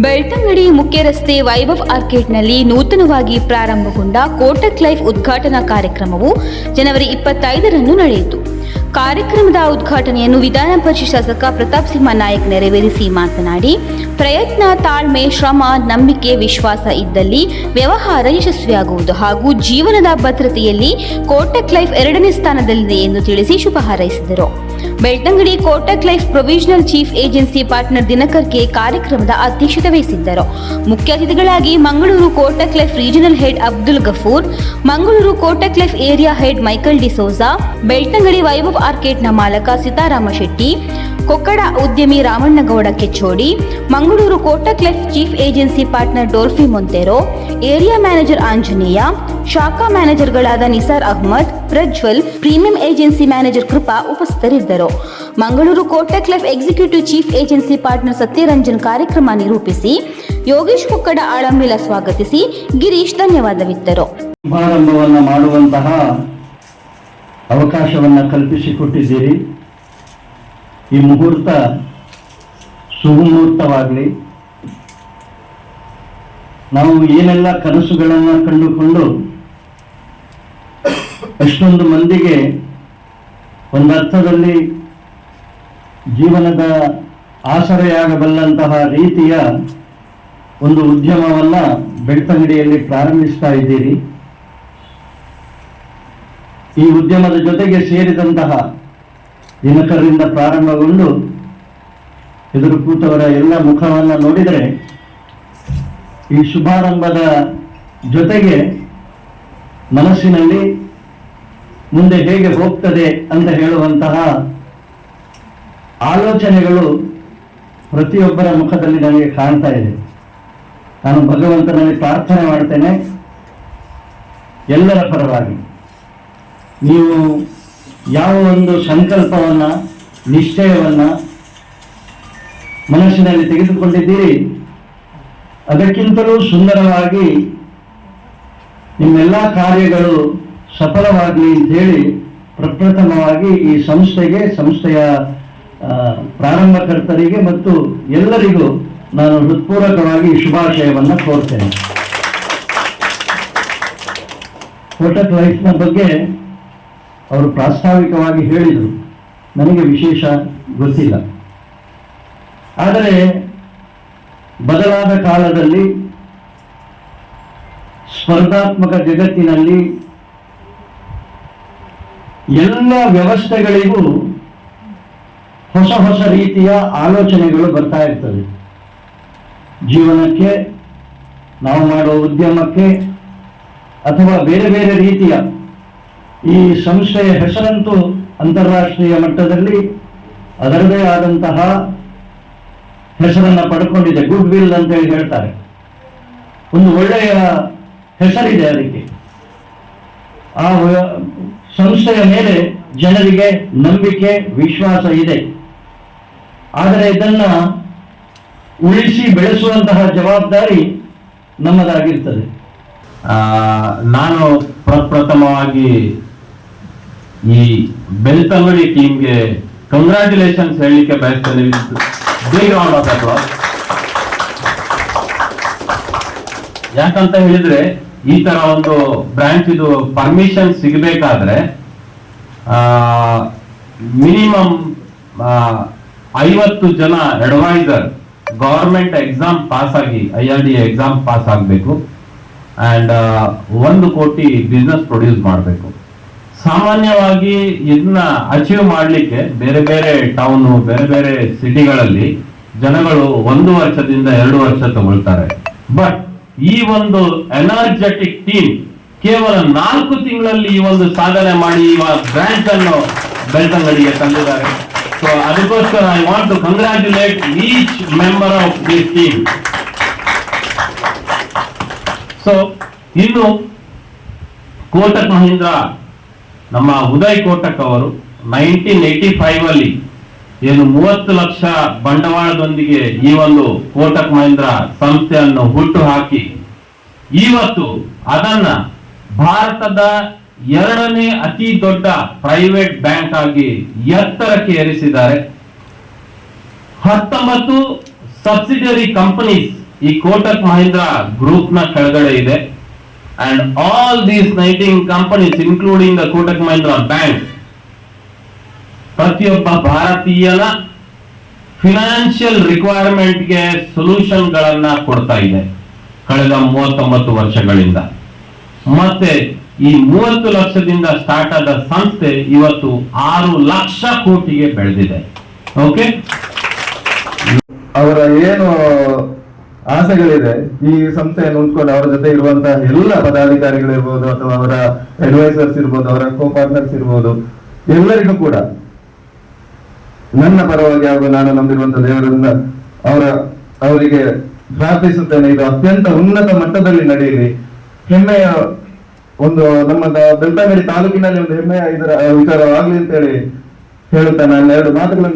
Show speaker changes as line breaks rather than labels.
ಬೆಳ್ತಂಗಡಿ ಮುಖ್ಯ ರಸ್ತೆ ವೈಭವ್ ಆರ್ಕೇಡ್ನಲ್ಲಿ ನೂತನವಾಗಿ ಪ್ರಾರಂಭಗೊಂಡ ಕೋಟಕ್ ಲೈಫ್ ಉದ್ಘಾಟನಾ ಕಾರ್ಯಕ್ರಮವು ಜನವರಿ 25ರಂದು ನಡೆಯಿತು. ಕಾರ್ಯಕ್ರಮದ ಉದ್ಘಾಟನೆಯನ್ನು ವಿಧಾನ ಪರಿಷತ್ ಶಾಸಕ ಪ್ರತಾಪ್ ಸಿಂಹ ನಾಯಕ್ ನೆರವೇರಿಸಿ ಮಾತನಾಡಿ, ಪ್ರಯತ್ನ, ತಾಳ್ಮೆ, ಶ್ರಮ, ನಂಬಿಕೆ, ವಿಶ್ವಾಸ ಇದ್ದಲ್ಲಿ ವ್ಯವಹಾರ ಯಶಸ್ವಿಯಾಗುವುದು ಹಾಗೂ ಜೀವನದ ಭದ್ರತೆಯಲ್ಲಿ ಕೋಟಕ್ ಲೈಫ್ 2ನೇ ಸ್ಥಾನದಲ್ಲಿದೆ ಎಂದು ತಿಳಿಸಿ ಶುಭ ಹಾರೈಸಿದರು. Belthangady Kotak life provisional chief agency partner Dinakar K ಕಾರ್ಯಕ್ರಮದ ಅಧ್ಯಕ್ಷತೆ ವಹಿಸಿದ್ದರು. ಮುಖ್ಯ ಅತಿಥಿಗಳಾಗಿ Mangaluru Kotak life regional head Abdul Gafoor, Mangaluru Kotak life area head Michael D'Souza, Belthangady Vaibhav ಆರ್ಕೇಡ್ನ ಮಾಲಕ ಸೀತಾರಾಮ ಶೆಟ್ಟಿ, ಕೊಕ್ಕಡ ಉದ್ಯಮಿ Ramanna Gowda Kechodi, Mangaluru Kotak life chief agency partner Dolphy Monteiro, area manager Anjaneya, ಶಾಖಾ ಮ್ಯಾನೇಜರ್ಗಳಾದ Nisar Ahmed, Prajwal, premium agency manager Krupa ಉಪಸ್ಥಿತರಿದ್ದರು. Mangaluru Kotak life executive chief agency partner ಸತ್ಯರಂಜನ್ ಕಾರ್ಯಕ್ರಮ ನಿರೂಪಿಸಿ, ಯೋಗೇಶ್ ಕೊಕ್ಕಡ ಆಳಂಬಿಲ ಸ್ವಾಗತಿಸಿ, ಗಿರೀಶ್ ಧನ್ಯವಾದವಿತ್ತರು.
ಶುಭಾರಂಭವನ್ನು ಮಾಡುವಂತಹ ಅವಕಾಶವನ್ನು ಕಲ್ಪಿಸಿಕೊಟ್ಟಿದ್ದೀರಿ. ಈ ಮುಹೂರ್ತ ಸುಮುಹೂರ್ತವಾಗಲಿ. ನಾವು ಏನೆಲ್ಲ ಕನಸುಗಳನ್ನು ಕಂಡುಕೊಂಡು ಎಷ್ಟೊಂದು ಮಂದಿಗೆ ಒಂದರ್ಥದಲ್ಲಿ ಜೀವನದ ಆಸರೆಯಾಗಬಲ್ಲಂತಹ ರೀತಿಯ ಒಂದು ಉದ್ಯಮವನ್ನು ಬೆಳ್ತಂಗಡಿಯಲ್ಲಿ ಪ್ರಾರಂಭಿಸ್ತಾ ಇದ್ದೀರಿ. ಈ ಉದ್ಯಮದ ಜೊತೆಗೆ ಸೇರಿದಂತಹ ದಿನಕರರಿಂದ ಪ್ರಾರಂಭಗೊಂಡು ಎದುರು ಕೂತವರ ಎಲ್ಲ ಮುಖವನ್ನು ನೋಡಿದರೆ ಈ ಶುಭಾರಂಭದ ಜೊತೆಗೆ ಮನಸ್ಸಿನಲ್ಲಿ ಮುಂದೆ ಹೇಗೆ ಹೋಗ್ತದೆ ಅಂತ ಹೇಳುವಂತಹ ಆಲೋಚನೆಗಳು ಪ್ರತಿಯೊಬ್ಬರ ಮುಖದಲ್ಲಿ ನನಗೆ ಕಾಣ್ತಾ ಇದೆ. ನಾನು ಭಗವಂತನಲ್ಲಿ ಪ್ರಾರ್ಥನೆ ಮಾಡ್ತೇನೆ, ಎಲ್ಲರ ಪರವಾಗಿ ನೀವು ಯಾವ ಒಂದು ಸಂಕಲ್ಪವನ್ನು, ನಿಶ್ಚಯವನ್ನು ಮನಸ್ಸಿನಲ್ಲಿ ತೆಗೆದುಕೊಂಡಿದ್ದೀರಿ, ಅದಕ್ಕಿಂತಲೂ ಸುಂದರವಾಗಿ ನಿಮ್ಮೆಲ್ಲ ಕಾರ್ಯಗಳು ಸಫಲವಾಗಲಿ ಅಂತ ಹೇಳಿ ಪ್ರಪ್ರಥಮವಾಗಿ ಈ ಸಂಸ್ಥೆಯ ಪ್ರಾರಂಭಕರ್ತರಿಗೆ ಮತ್ತು ಎಲ್ಲರಿಗೂ ನಾನು ಹೃತ್ಪೂರ್ವಕವಾಗಿ ಶುಭಾಶಯವನ್ನು ಕೋರ್ತೇನೆ. ಕೋಟಕ್ ಲೈಫ್ನ ಬಗ್ಗೆ ಅವರು ಪ್ರಾಸ್ತಾವಿಕವಾಗಿ ಹೇಳಿದರು, ನನಗೆ ವಿಶೇಷ ಗೊತ್ತಿಲ್ಲ. ಆದರೆ ಬದಲಾದ ಕಾಲದಲ್ಲಿ, ಸ್ಪರ್ಧಾತ್ಮಕ ಜಗತ್ತಿನಲ್ಲಿ ಎಲ್ಲ ವ್ಯವಸ್ಥೆಗಳಿಗೂ ಹೊಸ ಹೊಸ ರೀತಿಯ ಆಲೋಚನೆಗಳು ಬರ್ತಾ ಇರ್ತದೆ. ಜೀವನಕ್ಕೆ, ನಾವು ಮಾಡುವ ಉದ್ಯಮಕ್ಕೆ, ಅಥವಾ ಬೇರೆ ಬೇರೆ ರೀತಿಯ ಈ ಸಂಸ್ಥೆಯ ಹೆಸರಂತೂ ಅಂತಾರಾಷ್ಟ್ರೀಯ ಮಟ್ಟದಲ್ಲಿ ಅದರದೇ ಆದಂತಹ ಹೆಸರನ್ನು ಪಡ್ಕೊಂಡಿದೆ. ಗುಡ್ ವಿಲ್ ಅಂತ ಹೇಳಿ ಹೇಳ್ತಾರೆ. ಒಂದು ಒಳ್ಳೆಯ ಹೆಸರಿದೆ ಅದಕ್ಕೆ. ಆ ಸಂಸ್ಥೆಯ ಮೇಲೆ ಜನರಿಗೆ ನಂಬಿಕೆ, ವಿಶ್ವಾಸ ಇದೆ. ಆದರೆ ಇದನ್ನ ಉಳಿಸಿ ಬೆಳೆಸುವಂತಹ ಜವಾಬ್ದಾರಿ ನಮ್ಮದಾಗಿರ್ತದೆ.
ನಾನು ಪ್ರಪ್ರಥಮವಾಗಿ ಈ ಬೆಳ್ತಂಗಡಿ ಟೀಮ್ಗೆ ಕಂಗ್ರ್ಯಾಚುಲೇಷನ್ಸ್ ಹೇಳಲಿಕ್ಕೆ ಬಯಸ್ತೇನೆ. Big round of applause. ಯಾಕಂತ ಹೇಳಿದ್ರೆ ಈ ತರ ಒಂದು ಬ್ರಾಂಚ್ ಇದು ಪರ್ಮಿಷನ್ ಸಿಗಬೇಕಾದ್ರೆ ಮಿನಿಮಮ್ 50 ಜನ ಅಡ್ವೈಸರ್ ಗವರ್ಮೆಂಟ್ ಎಕ್ಸಾಮ್ ಪಾಸ್ ಆಗಿ, IRDA ಎಕ್ಸಾಮ್ ಪಾಸ್ ಆಗಬೇಕು ಅಂಡ್ 1 ಕೋಟಿ ಬಿಸ್ನೆಸ್ ಪ್ರೊಡ್ಯೂಸ್ ಮಾಡಬೇಕು. ಸಾಮಾನ್ಯವಾಗಿ ಇದನ್ನ ಅಚೀವ್ ಮಾಡಲಿಕ್ಕೆ ಬೇರೆ ಬೇರೆ ಟೌನ್, ಬೇರೆ ಬೇರೆ ಸಿಟಿಗಳಲ್ಲಿ ಜನಗಳು 1 ವರ್ಷದಿಂದ 2 ವರ್ಷ ತಗೊಳ್ತಾರೆ. ಬಟ್ ಈ ಒಂದು ಎನರ್ಜೆಟಿಕ್ ಟೀಮ್ ಕೇವಲ 4 ತಿಂಗಳಲ್ಲಿ ಈ ಒಂದು ಸಾಧನೆ ಮಾಡಿ ಈ ಬ್ರಾಂಚ್ ಅನ್ನು ಬೆಳ್ತಂಗಡಿಗೆ ತಂದಿದ್ದಾರೆ. ಸೊ ಅದಕ್ಕೋಸ್ಕರ I want to congratulate each member of this team. So ಇನ್ನು ಕೋಟಕ್ ಮಹೀಂದ್ರ, ನಮ್ಮ ಉದಯ್ ಕೋಟಕ್ ಅವರು 1985 ಅಲ್ಲಿ ಏನು 30 ಲಕ್ಷ ಬಂಡವಾಳದೊಂದಿಗೆ ಈ ಒಂದು ಕೋಟಕ್ ಮಹೀಂದ್ರ ಸಂಸ್ಥೆಯನ್ನು ಹುಟ್ಟು ಹಾಕಿ ಇವತ್ತು ಅದನ್ನ ಭಾರತದ 2ನೇ ಅತಿ ದೊಡ್ಡ ಪ್ರೈವೇಟ್ ಬ್ಯಾಂಕ್ ಆಗಿ ಎತ್ತರಕ್ಕೆ ಏರಿಸಿದ್ದಾರೆ. 19 ಸಬ್ಸಿಡಿಯರಿ ಕಂಪನೀಸ್ ಈ ಕೋಟಕ್ ಮಹೀಂದ್ರಾ ಗ್ರೂಪ್ ನ ಕೆಳಗಡೆ ಇದೆ. And all these 19 companies including the Kotak Mahindra bank ಪ್ರತಿಯೊಬ್ಬ ಭಾರತೀಯನ ಫಿನಾನ್ಷಿಯಲ್ ರಿಕ್ವೈರ್ಮೆಂಟ್ಗೆ ಸೊಲ್ಯೂಷನ್ ಗಳನ್ನ ಕೊಡ್ತಾ ಇದೆ ಕಳೆದ 39 ವರ್ಷಗಳಿಂದ. ಮತ್ತೆ ಈ 30 ಲಕ್ಷದಿಂದ ಸ್ಟಾರ್ಟ್ ಆದ ಸಂಸ್ಥೆ ಇವತ್ತು 6 ಲಕ್ಷ ಕೋಟಿಗೆ ಬೆಳೆದಿದೆ. ಓಕೆ,
ಅವರ ಏನು ಆಸೆಗಳಿದೆ ಈ ಸಂಸ್ಥೆಯನ್ನು ಉಂಟ್ಕೊಂಡು ಅವರ ಜೊತೆ ಇರುವಂತಹ ಎಲ್ಲ ಪದಾಧಿಕಾರಿಗಳಿರ್ಬೋದು ಅಥವಾ ಅವರ ಅಡ್ವೈಸರ್ಸ್ ಇರ್ಬೋದು, ಅವರ ಕೋ ಪಾರ್ಟ್ನರ್ಸ್ ಇರ್ಬೋದು, ಎಲ್ಲರಿಗೂ ಕೂಡ ನನ್ನ ಪರವಾಗಿ ಹಾಗೂ ನಾನು ನಂಬಿರುವಂತಹ ದೇವರಿಂದ ಅವರಿಗೆ ಪ್ರಾರ್ಥಿಸುತ್ತೇನೆ. ಇದು ಅತ್ಯಂತ ಉನ್ನತ ಮಟ್ಟದಲ್ಲಿ ನಡೆಯಲಿ. ಹೆಮ್ಮೆಯ ಒಂದು ನಮ್ಮ ಬೆಳ್ತಂಗಡಿ ತಾಲೂಕಿನಲ್ಲಿ ಒಂದು ಹೆಮ್ಮೆಯ ಇದರ ವಿಚಾರವಾಗ್ಲಿ ಅಂತ ಹೇಳಿ ಹೇಳುತ್ತಾ ನಾನು 2 ಮಾತುಗಳನ್ನು